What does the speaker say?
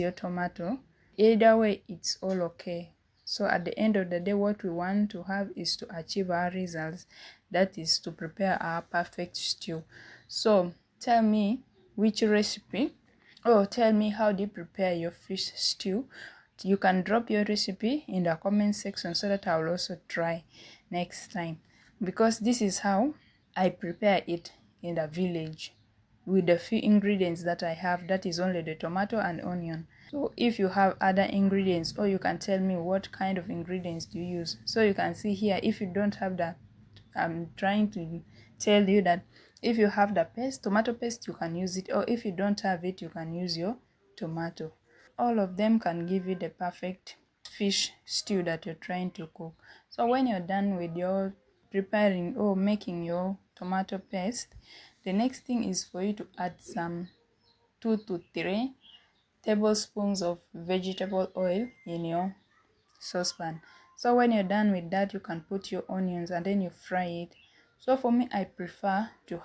your tomato. Either way, it's all okay. So at the end of the day, what we want to have is to achieve our results. That is to prepare our perfect stew. So tell me which recipe, or tell me how do you prepare your fish stew. You can drop your recipe in the comment section so that I will also try next time, because this is how I prepare it in the village with the few ingredients that I have. That is only the tomato and onion. So if you have other ingredients, or you can tell me what kind of ingredients do you use. So you can see here, if you don't have that, I'm trying to tell you that if you have the paste, tomato paste, you can use it, or if you don't have it, you can use your tomato. All of them can give you the perfect fish stew that you're trying to cook. So when you're done with your preparing or making your tomato paste, the next thing is for you to add some 2 to 3 tablespoons of vegetable oil in your saucepan. So when you're done with that, you can put your onions and then you fry it. So for me, I prefer to